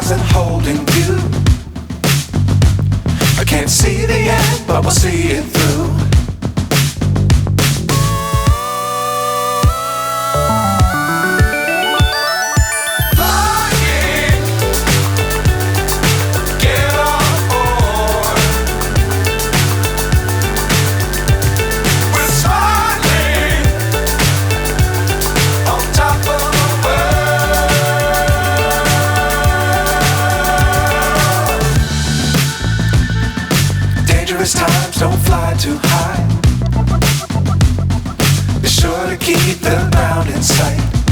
stars and holding you. I can't see the end, but we'll see it through. Times don't fly too high. Be sure to keep the ground in sight.